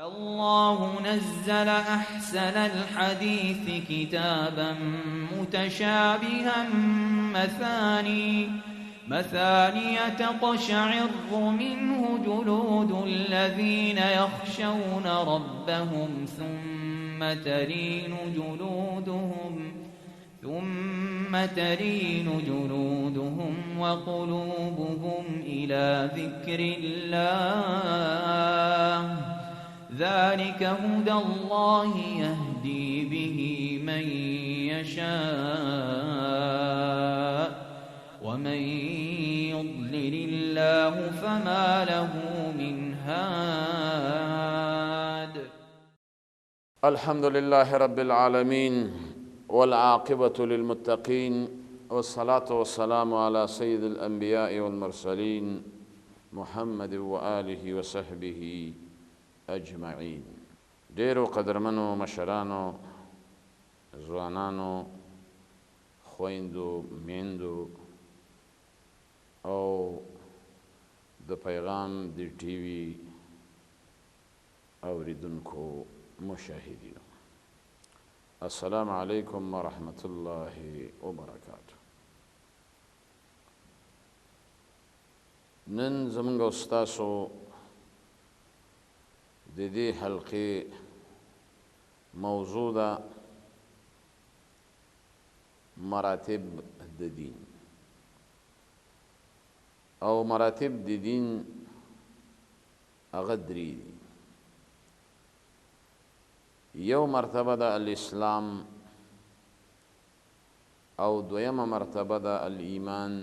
الله نزل أحسن الحديث كتابا متشابها مثاني تقشعر منه جلود الذين يخشون ربهم ثم تلين جلودهم وقلوبهم إلى ذكر الله ذلك هدى الله يهدي به من يشاء ومن يضلل الله فما له من هاد. الحمد لله رب العالمين والعاقبة للمتقين والصلاة والسلام على سيد الأنبياء والمرسلين محمد وآله وصحبه اجمعین. ډیرو قدرمنو مشرانو، ځوانانو، خویندو، میندو او د پیغام د ټي وي اوریدونکو مشاهدینو، السلام علیکم ورحمة الله وبرکاته. نن زمونږ او ستاسو د دې حلقې موضوع ده مراتب د دین، او مراتب د دین هغه درې دي. یو مرتبه ده الاسلام، او دویمه مرتبه ده الایمان،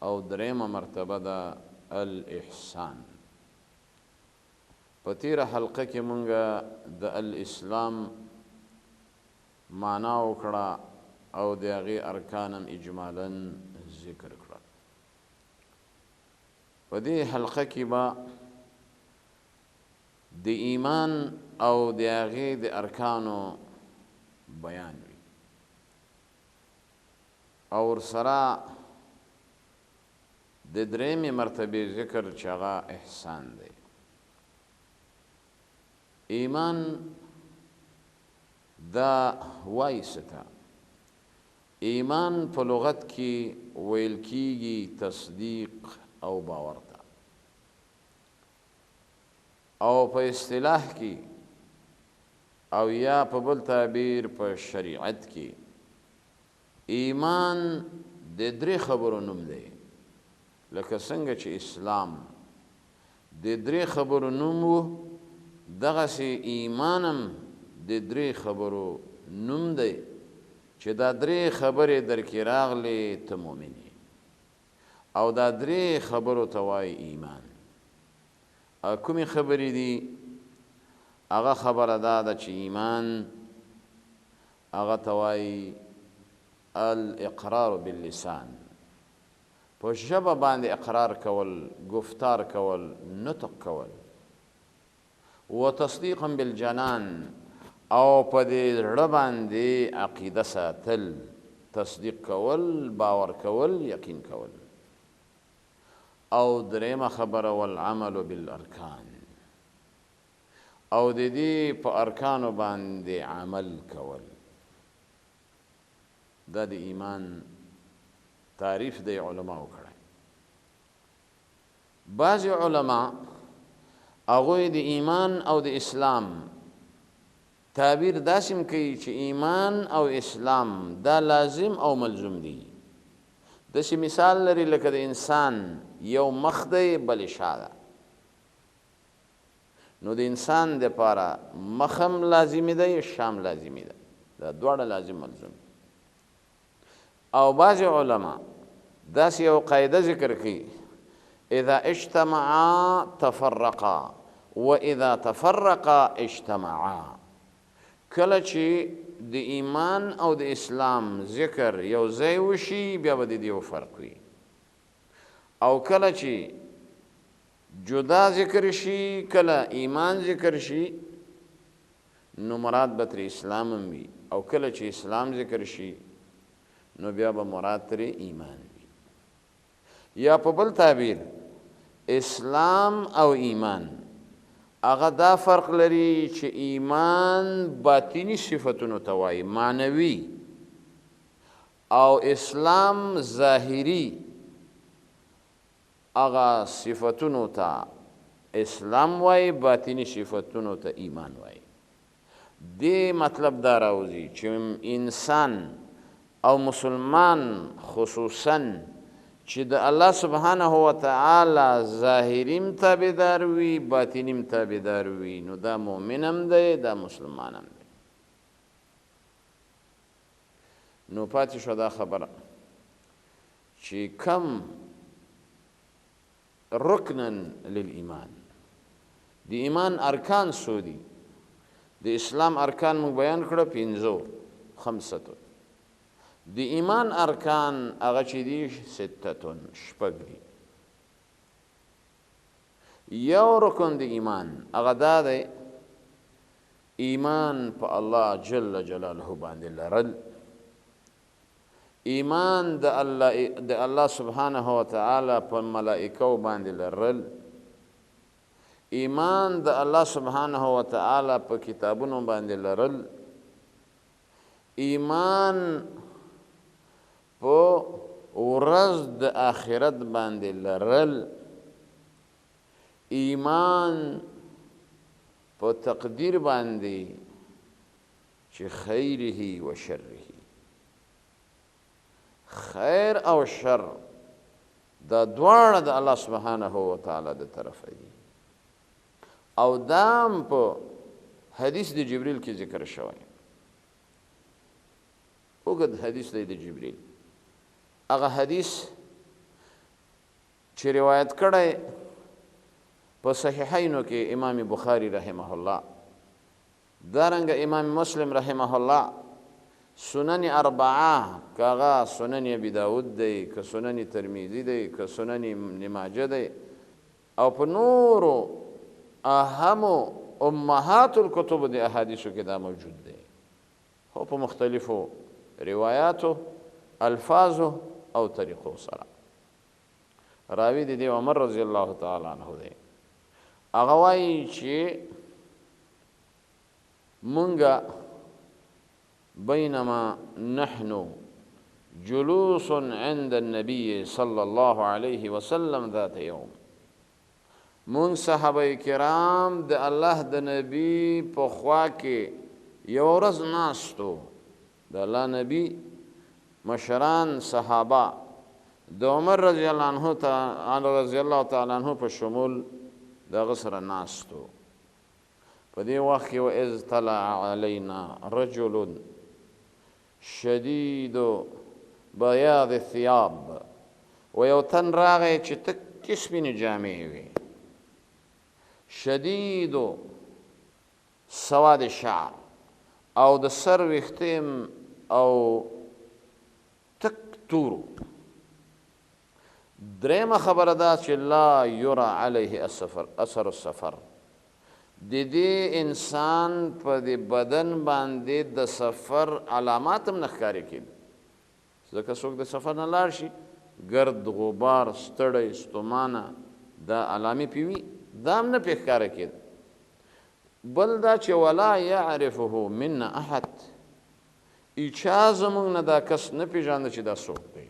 او دریمه مرتبه ده الاحسان. په تیره حلقه کې مونږه د الاسلام معنا وکړه او د هغې ارکان هم اجمالا ذکر کړه. په دې حلقه کې به د ایمان او د هغې د ارکانو بیان وي، او ورسره د درېیمې مرتبې ذکر چې هغه احسان دی. ایمان دا وایسته، ایمان په لغت کې ویل کیږي تصدیق او باور ته، او په اصطلاح کې او یا په بل تعبیر په شریعت کې ایمان د درې خبرو نوم دی. لکه څنګه چې اسلام د درې خبرو نوم و، دغسې ایمانم د درې خبرو نوم دی چې دا درې خبرې درکې راغلې ته مؤمن یې، او دا درې خبرو ته وایي ایمان. کومې خبرې دي؟ هغه خبره دا ده چې ایمان هغه ته وایي الاقرار باللسان، په ژبه باندې اقرار کول، گفتار کول، نطق کول، وتصدیقا بالجنان، او په دې زړه باندې عقیده ساتل، تصدیق کول، باور کول، یقین کول. او درېیمه خبره والعمل بالارکان، او د دې په ارکانو باندې عمل کول. دا د ایمان تعریف دی علماء کړی. بعضې علما هغوی د ایمان او د اسلام تعبیر داسې کوي چې ایمان او اسلام دا لازم او ملزوم دي. داسې مثال لري لکه د انسان یو مخ دی بلې شا ده، نو د انسان دپاره مخ هم لازمي دی، شام لازمي ده، دا دواړه لازم ملزوم. او بعضې علما داسې یو قاعده ذکر کوي: اذا اجتمعا تفرقا واذا تفرقا اجتمعا. کله چې د ایمان او د اسلام ذکر یو ځای وشي بیا به د دې یو فرق وي، او کله چې جدا ذکر شي، کله ایمان ذکر شي، نو مراد به ترې اسلام هم وي، او کله چې اسلام ذکر شي نو بیا به مراد ترې ایمان وي. یا په بل تعبیر اسلام او ایمان هغه دا فرق لري چې ایمان باطنی صفتونو ته وایي معنوي او اسلام ظاهري هغه صفتونو ته اسلام وایي باطنی صفتونو ته ایمان وایي دې مطلب دا راوځي چې انسان او مسلمان خصوصا چې د الله سبحانه و تعالی ظاهریم تابعدار وي باطنیم تابعدار وي نو دا مؤمن هم دی دا مسلمان هم دی نو پاتې شو دا خبره چې کم رکنن للایمان د ایمان ارکان څو دي د اسلام ارکان موږ بیان کړه پنځو خمسه د ایمان ارکان هغه چې دي ستتون شپږ دي یو رکن د ایمان هغه دا دی ایمان په الله جل جلاله باندې لرل ایمان د الله سبحانه و تعالی په ملائکو باندې لرل ایمان د الله سبحانه و تعالی په کتابونو باندې لرل ایمان په ورځ د آخرت باندې لرل ایمان په تقدیر باندې چې خیره و شره خیر او شر دا دواړه د الله سبحانه و تعالی د طرفه دي او دام په حدیث د جبریل کې ذکر شوی اوږد حدیث دی د جبریل هغه حدیث چې روایت کړی په صحیحینو کې امام بخاری رحمه الله دارنګه امام مسلم رحمه الله سنن اربعه کاغه سنن ابي داود دی که سنن ترمذی دی که سنن ابن ماجه دی او په نورو اهمو امهات الكتب دی احادیثو کې دا موجود دی خو په مختلفو روایاتو الفاظو او طریقو سره راوی دی عمر رضی الله تعالی عنہ دی هغه وایي چې مونږه بينما نحن جلوس عند النبي صلى الله عليه وسلم ذات يوم مون صحابه کرام د الله د نبی په خوا کې یو ورځ ناستو د الله نبی مشران صحابه د عمر رضی الله تعالی عنہ په شمول د غسر ناستو په دې وخت کې واذ طلع علينا رجل شدید بیاض الثياب ویو تن راغی چې تکې سپینې جامې وي شدید سواد شعر او د سر ویښتیم او تک تورو درېمه خبره ده چې لا یرى علیه اثر السفر د دې انسان په دې بدن باندې د سفر علامات هم نه ښکاري کېدي ځکه څوک د سفر نه لاړ شي ګرد غبار ستړی ستومانه دا علامې پې وي دا هم نه پې ښکاره کېده بل دا چې ولا یعرفه منا احد هیچا زموږ نه دا کس نه پېژانده چې دا څوک دی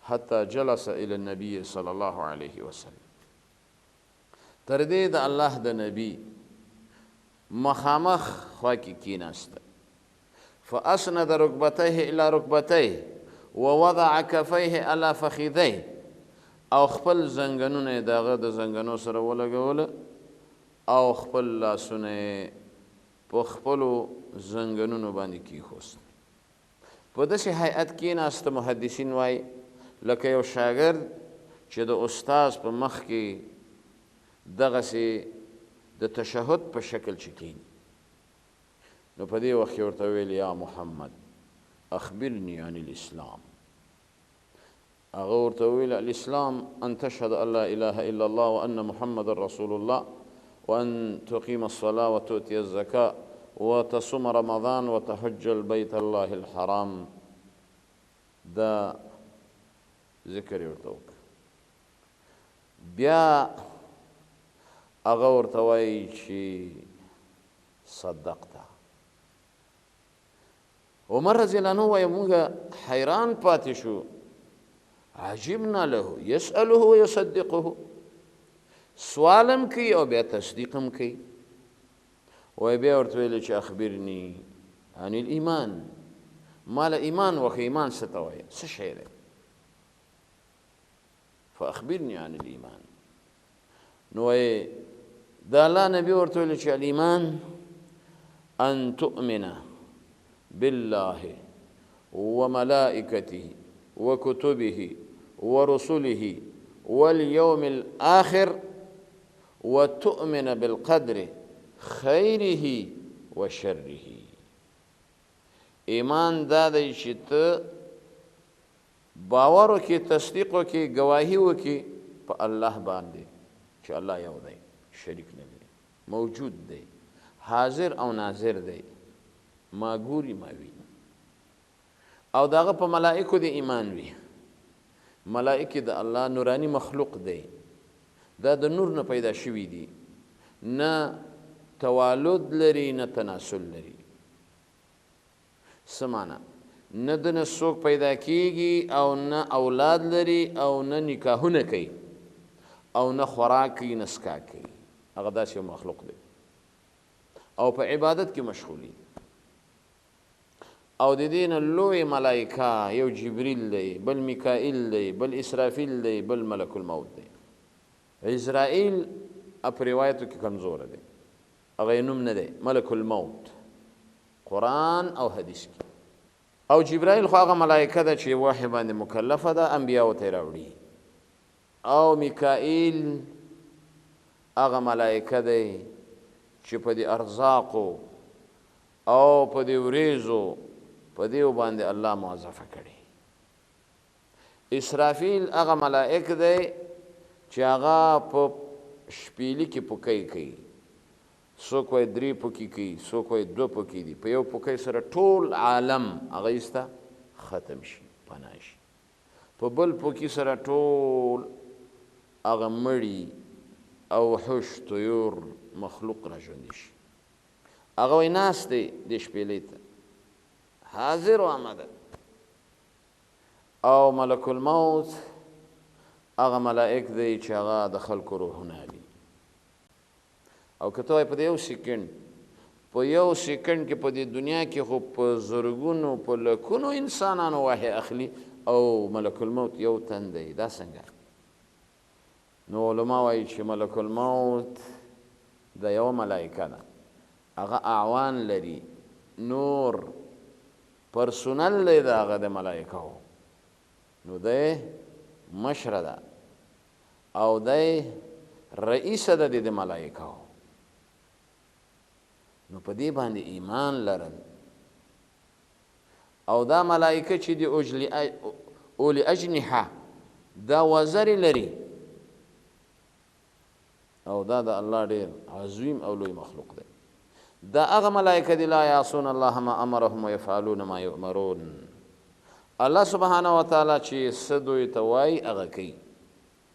حتی جلس الى النبي صلی الله علیه وسلم تر دې د الله د نبی مخامخ خوا کې کېناسته فاسند رکبتيه الى رکبتيه ووضع كفيه على فخذيه او خپل زنګنونه دغه د زنګنو سره ولګول او خپل لاسونه په خپلو زنګنونو باندې کېښوست په داسې هیئت کېناسته محدثین وایي لکه یو شاګرد چې د استاذ په مخ کې دغسې د تشهد په شکل چې کېني نو په دې وخت کې ورته ویل یا محمد اخبرني عن الاسلام هغه ورته ویل الاسلام ان تشهد ان لا اله الا الله وان محمد رسول الله وان تقيم الصلاه وتؤتي الزكاه وتصوم رمضان وتحج البيت الله الحرام دا ذکر ورته وکړه بیا هغه ورته وایي چې صدقته. عمر رضی الله عنه وایي موږ حیران پاتې شو، عجبنا له یسأله ویصدقه، سوالم کوي او بیا تصدیق هم کوي. وایي بیا ورته ویل چې اخبرني عن الایمان، ما له ایمان وخی، ایمان څه ته وایي، څه شی دی؟ فاخبرني عن الایمان. نو وایي د الله نبي ورته ویل چې الایمان ان تؤمن بالله وملائكته وكتبه ورسله واليوم الآخر وتؤمن بالقدر خيره وشره. ایمان دا دی چې ته باور وکړې، تصدیق وکړې، گواهي وکړې په الله باندې چې الله یو دی، شریک نه دی، موجود دی، حاضر او ناظر دی، ما ګوري ما ویني. او داغه په ملائکو دی ایمان وي. ملائکه د الله نورانی مخلوق دی، دا د نور نه پیدا شوي دي، نه توالد لري نه تناسل لري. سمانا نه د نسوک پیدا کیږي او نه اولاد لري او نه نکاحونه کوي او نه خوراک کوي نه سکا کوي. هغه داسې مخلوق دی او په عبادت کې مشغولي. او د دې نه لوی ملائکه یو جبریل دی، بل میکائیل دی، بل اسرافیل دی، بل ملک الموت دی. اسرائیل په روایتو کې کمزور دی، هغه نوم نه دی ملک الموت قرآن او حدیث کې. او جبرائیل خو هغه ملائکه ده چې وحی باندې مکلفه ده، انبیاء ته راوړي. او میکائیل هغه ملائکه دی چې په دې ارزاقو او په دې وریزو په دې باندې الله موظفه کړي. اسرافیل هغه ملائک دی چې هغه په شپېلي کې پوکی کوي، څوک وایي 3 پوکي کوي، څوک وایي 2 پوکي دي. په یو پوکی سره ټول عالم هغه ایسته ختم شي، پناه شي. په بل پوکي سره ټول هغه مړي او وحوش طیور مخلوق را ژوندي شي. هغه وایي ناست دی دې شپېلۍ ته حاضر و آمده. او ملک الموت هغه ملائک دی چې هغه د خلکو روحونه دي. او که ته وایې په یو سیکنډ کې په دې دنیا کې خو په زرګونو په لکونو انسانانو وحی اخلي او ملک الموت یو تن دی، دا څنګه؟ نو علما وایي چې ملک الموت د یو ملائکه ده، هغه اعوان لري، نور پرسونل دی د هغه د ملائکهو. نو دی مشره ده او دی رئیسه ده د ملائکهو. نو په دې باندې ایمان لرل. او دا ملائکه چې دی اولی اجنحه دا وزرې لري، او دا د الله ډېر عظیم او لوی مخلوق دی. دا هغه ملائکه دي لا یعصون الله ما امرهم ويفعلون ما یؤمرون. الله سبحانه وتعالی چې څه دوی ته وایي هغه کوي.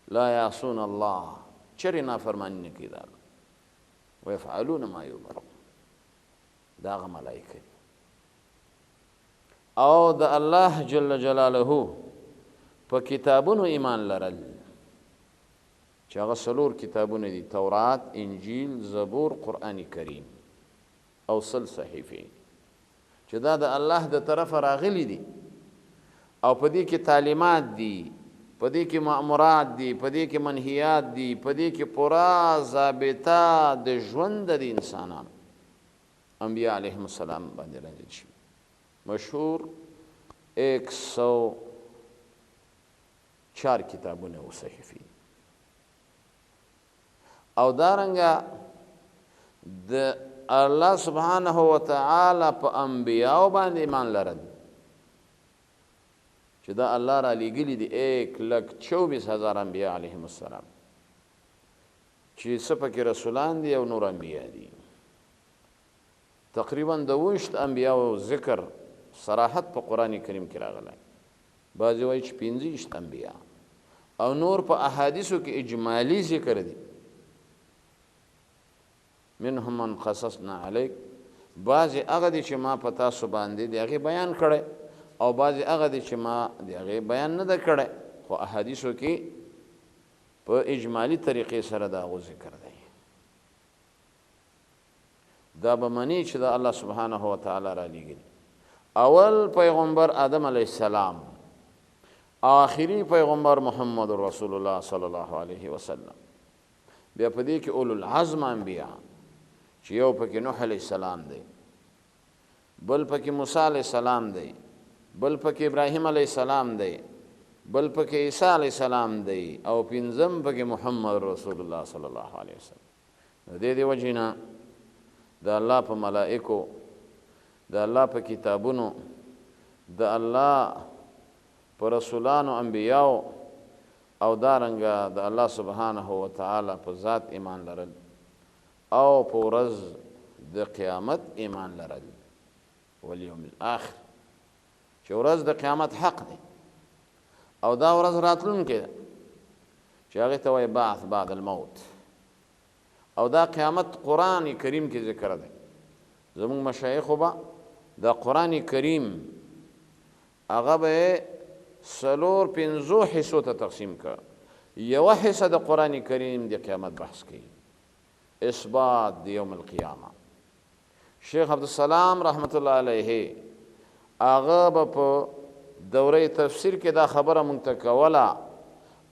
لا یعصون الله، چرې نافرماني نه کوي د الله. ويفعلون ما یؤمرون، دا هغه ملائکه دي. او د الله جل جلاله په کتابونو ایمان لرل چې هغه 4 کتابونه دي: تورات، انجیل، زبور، قرآن کریم او 100 صحیفې چې دا د الله د طرفه راغلي دي. او په دې کې تعلیمات دي، په دې کې مأمورات دي، په دې کې منهیات دي، په دې کې پورا ضابطه د ژوند د انسانانو انبیاء علیهم السلام باندې راځي شي. مشهور 104 کتابونه او صحیفې. او دارنګه د الله سبحانه وتعالی په انبیاء باندې ایمان لرل چې دا الله را لېږلي دي 1,24,000 انبیاء علیهم السلام، چې څه پکې رسولان دي او نور انبیاء دي. تقریبا 20 انبیاء او ذکر صراحت په قرآن کریم کې راغلی. بعضې وایي چې 25 انبیاء او نور په احادیثو کې اجمالی ذکر دي. منهم من قصصنا علیک بعضې هغه دي چې ما په تاسو باندې د هغې بیان کړی او بعضې هغه دي چې ما د هغې بیان نه ده کړی خو احادیثو کې په اجمالي طریقې سره د هغو ذکر دی دا به مني چې دا الله سبحانه وتعالی را لیږلي اول پیغمبر آدم علیه السلام آخری پیغمبر محمد رسول الله صلی الله علیه وسلم بیا په دې کې اولو العزم انبیا چې یو پکې نوح علیه السلام دی بل پکې موسی علیه السلام دی بل پکې ابراهیم علیه السلام دی بل پکې عیسی علیه السلام دی او پنځم پکې محمد رسول الله صلی الله علیه وسلم د دې وجې نه د الله په ملائکو د الله په کتابونو د الله په رسولانو انبیاو او دارنګه د الله سبحانه وتعالی په ذات ایمان لرل او په ورځ د قیامت ایمان لرل والیوم الاخر چې ورځ د قیامت حق دی او دا ورځ راتلونکې ده چې هغې ته وایي بعث بعد الموت او دا قیامت قرآن کریم کې ذکر دی زمونږ مشایخو به دا قرآن کریم هغه به څلور پنځو حصو ته تقسیم کړه یوه حصه د قرآن کریم د قیامت بحث کوي اثبات د یوم القیامه شیخ عبدالسلام رحمت الله علیه هغه به په دوره تفسیر کې دا خبره مونږ ته کوله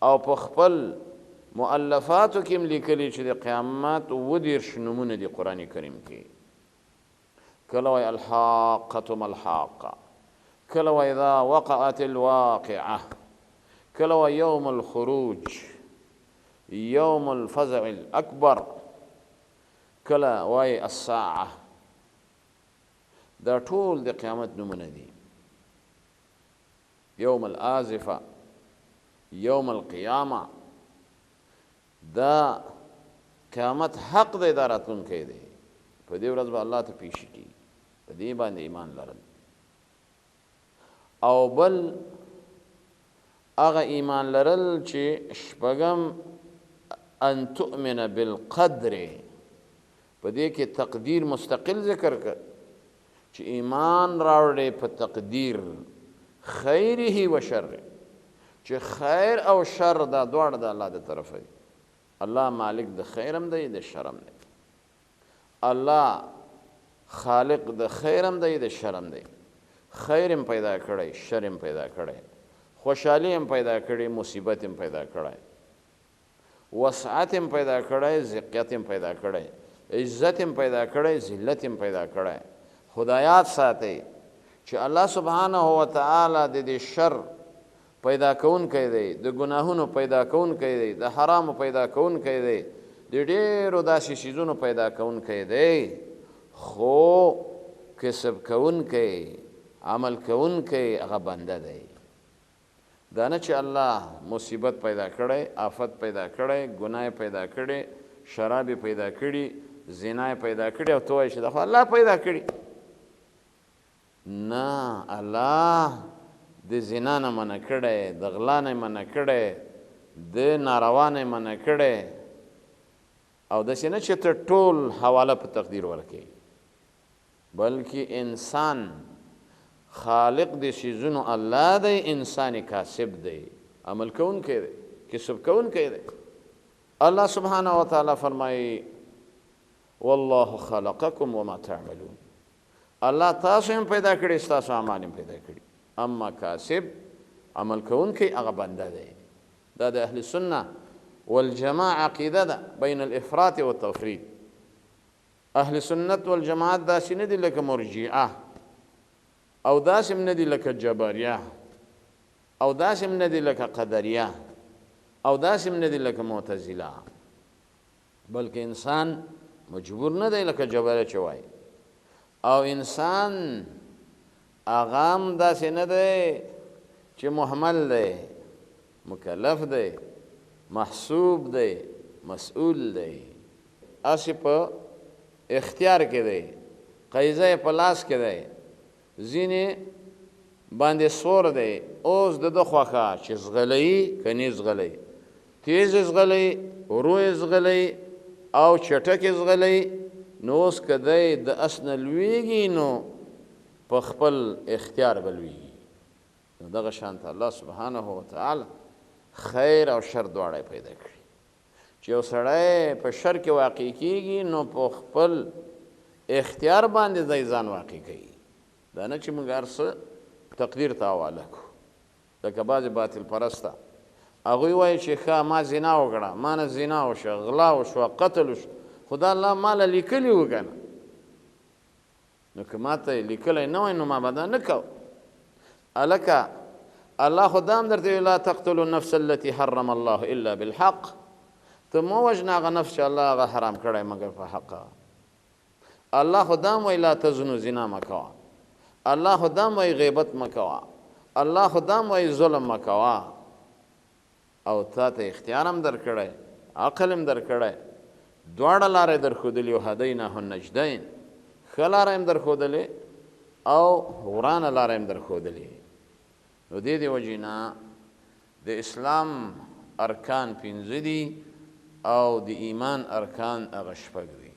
او په خپل مؤلفاتو کې هم لیکلي چې د قیامت اووه دېرش نومونه دي قرآن کریم کې کله وایي الحاقة ما الحاقة کله وایي اذا وقعت الواقعة کله وایي یوم الخروج یوم الفزع الأکبر کله وایي الساعة دا ټول د قیامت نومونه دي یوم الآزفة یوم القیامة دا قیامت حق دی دا راتلونکی دی په دې ورځ به الله ته پیشي کیږي په دې باندې ایمان لرل او بل هغه ایمان لرل چې شپږم ان تؤمن بالقدر په دې کې تقدیر مستقل ذکر کړ چې ایمان راوړې په تقدیر خیره و شره چې خیر او شر دا دواړه د الله د طرفه دي الله مالک د خیرم دی د شرم دی الله خالق د خیرم دی د شرم دی خیرم پیدا کړی شرم پیدا کړی خوشحالی هم پیدا کړی مصیبت هم پیدا کړی وسعت هم پیدا کړی ذقت هم پیدا کړی عزت هم پیدا کړی ذلت هم پیدا کړی خدایات ساتي چې الله سبحانه وتعالی د دې شر پیدا کوونکی دی د ګناهونو پیدا کوونکی دی د حرامو پیدا کوونکی دی د ډېرو داسې شیزونو پیدا کوونکی دی خو کسب کوونکی عمل کوونکی هغه بنده دی دا نه چې الله مصیبت پیدا کړی آفت پیدا کړی ګناه پیدا کړی شراب پیدا کړي زنا پیدا کړي او ته وایې چې دا خو الله پیدا کړي نه الله د زنا نه منع کړی د غلا نه منع کړی د ناروا نه منع کړی او داسې نه چې ته ټول حواله په تقدیر ورکړې بلکې انسان خالق د شیزونو الله دی انسان کاسب دی عمل کوونکی دی کسب کوونکی دی الله سبحانه وتعالی فرمایي والله خلقکم وما تعملون الله تاسو هم پیدا کړي ستاسو اعمال هم پیدا کړي اما کاسب عمل کوونکی هغه بنده دی دا د اهل سنه والجماعه عقیده ده بین الافراط والتفرید اهل سنت والجماعت داسې نه دي لکه مرجئه او داسې نه دي لکه جبریه او داسې نه دي لکه قدریه او داسې نه دي لکه معتزله بلکې انسان مجبور نه دی لکه جبریه چې وایي او انسان اغام داسې نه دی چې محمل دی مکلف دی محسوب دی مسئول دی اسی په اختیار کې دی قیزه په لاس کې دی ځینې باندې سور دی اوس د ده خوښه چې زغلی که نه زغلی تیز زغلی ورو زغلی او چټک زغلی نو اوس که دی د اس نه لویږي نو په خپل اختیار به لویږي. نو دغه شانته الله سبحانه وتعالی خیر او شر دواړه پیدا کړي. چې یو سړی په شر کې واقع کېږي نو په خپل اختیار باندې دی ځان واقع کوي. دا نه چې موږ هر څه تقدیر ته حواله کړو. لکه بعضې باطل پرسته هغوی وایي چې ښه ما زنا وکړه، ما نه زنا وشوه، غلا وشوه، قتل وشو، خو دا الله ماله لیکلي وو که نه. نو که ما ته لیکلی نه وای نو ما به دا نه کو. هلکه الله خو دا هم درته ویل لا تقتلوا النفس التي حرم الله الا بالحق. ته مو وژنه هغه نفس چې الله هغه حرام کړی مګر په حقه. الله خو دا هم وایي لا تزنو زنا مه کوه. الله خو دا هم وایي غیبت مه کوه. الله خو دا هم وایي ظلم مه کوه. او تا ته اختیار هم در کړی، عقل هم در کړی، دواړه لارې در ښودلي او هدیناه النجدین، ښه لاره هم در ښودلې او ورانه لاره هم در ښودلې. نو دې وجې نه د اسلام ارکان 5 دي او د ایمان ارکان هغه 6 دي.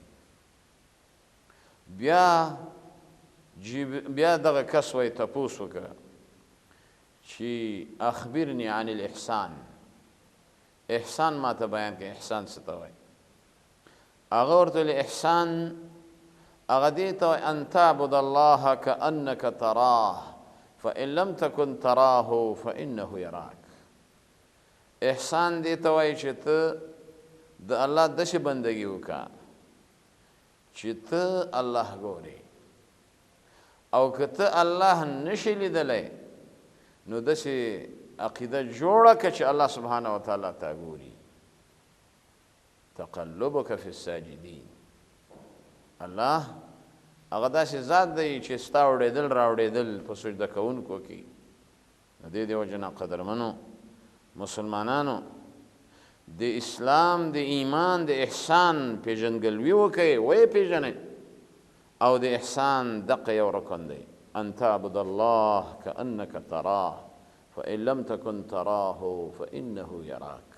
بیا دغه کس وایي تپوس وکړه چې اخبرني عن الاحسان، احسان ما ته بیان کړه، احسان څه ته وایي؟ هغه ورته ویل احسان هغه دې ته وایي ان تعبد الله کأنک تراه فإن لم تكن تراه فإنه يراك. احسان دې ته وایي چې ته د الله داسې بندګي وکړه چې ته الله ګورې، او که ته الله نشي لیدلی نو داسې عقیده جوړه که چې الله سبحانه وتعالی تا ګوري. تقلبک فی الساجدین، الله هغه داسې ذات دی چې ستا اوړېدل راوړېدل په سجده کوونکو کې. د دې وجې نه قدرمنو مسلمانانو د اسلام د ایمان د احسان پیژندګلوي وکړئ، ویې پیژنئ. او د احسان دقه یو رکن دی، ان تعبد الله کأنک تراه فإن لم تكن تراه فإنه يراك.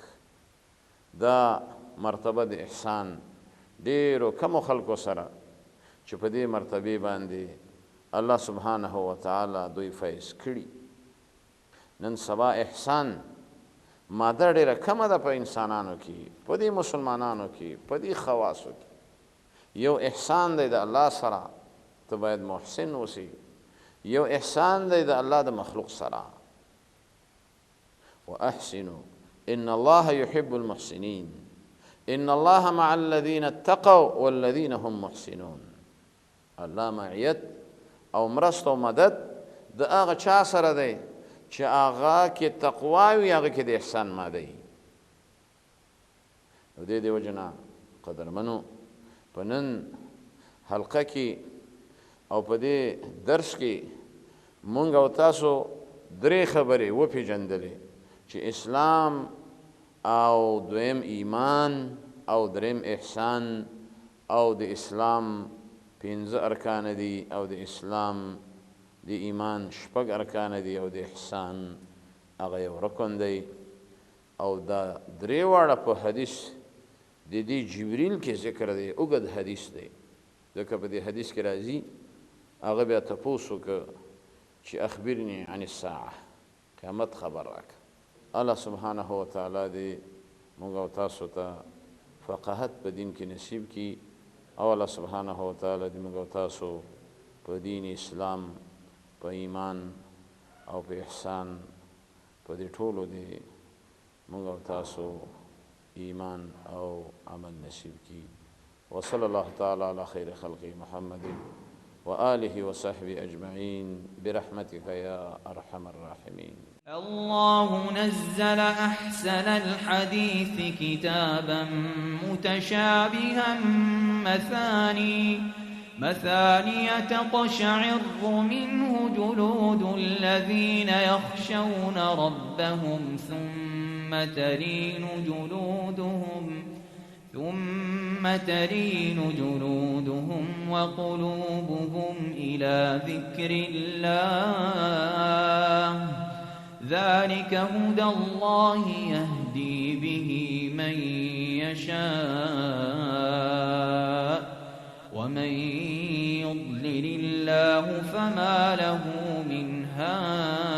دا مرتبه د احسان ډیرو کمو خلکو سره چې په دې مرتبه باندې الله سبحانه وتعالی دوی فیض کړي. نن سبا احسان ماده ډیره کمه ده په انسانانو کې، په دې مسلمانانو کې، په دې خواصو کې. یو احسان دی د الله سره، ته باید محسن اوسې. یو احسان دی د الله د مخلوق سره. واحسنوا ان الله يحب المحسنين ان الله مع الذين اتقوا والذين هم محسنون. الله معیت او مرست او مدد د هغه چا سره دی چې هغه کې تقوا وي، هغه کې د احسان ماده وي. د دې وجې نه قدرمنو په نن حلقه کې او په دې درس کې مونږ او تاسو 3 خبرې وپېژندلې چې اسلام او دویم ایمان او دریم احسان او د اسلام 5 ارکان دي او د اسلام د ایمان 6 ارکان دي او د احسان هغه یو رکن دی. او دا 3 واړه په حدیث د دې جبریل کې ذکر دی، اوږد حدیث دی. ځکه په دې حدیث کې راځي هغه بیا تپوس وکړه چې اخبرني عن الساعه، قیامت خبر راکړه. الله سبحانه وتعالی دې موږ او تاسو ته فقاهت په دین کې نصیب کړي، او الله سبحانه وتعالی دې موږ او تاسو په دین اسلام، په ایمان او په احسان، په دې ټولو دې موږ او تاسو ایمان او عمل نصیب کړي. وصلى الله تعالى على خير خلقه محمد وآله وصحبه أجمعين برحمتك يا أرحم الراحمين. الله نزل أحسن الحديث كتابا متشابها مثاني تقشعر منه جلود الذين يخشون ربهم ثم تلين جلودهم وقلوبهم إلى ذكر الله ذلك هدى الله يهدي به من يشاء ومن يضلل الله فما له من هاد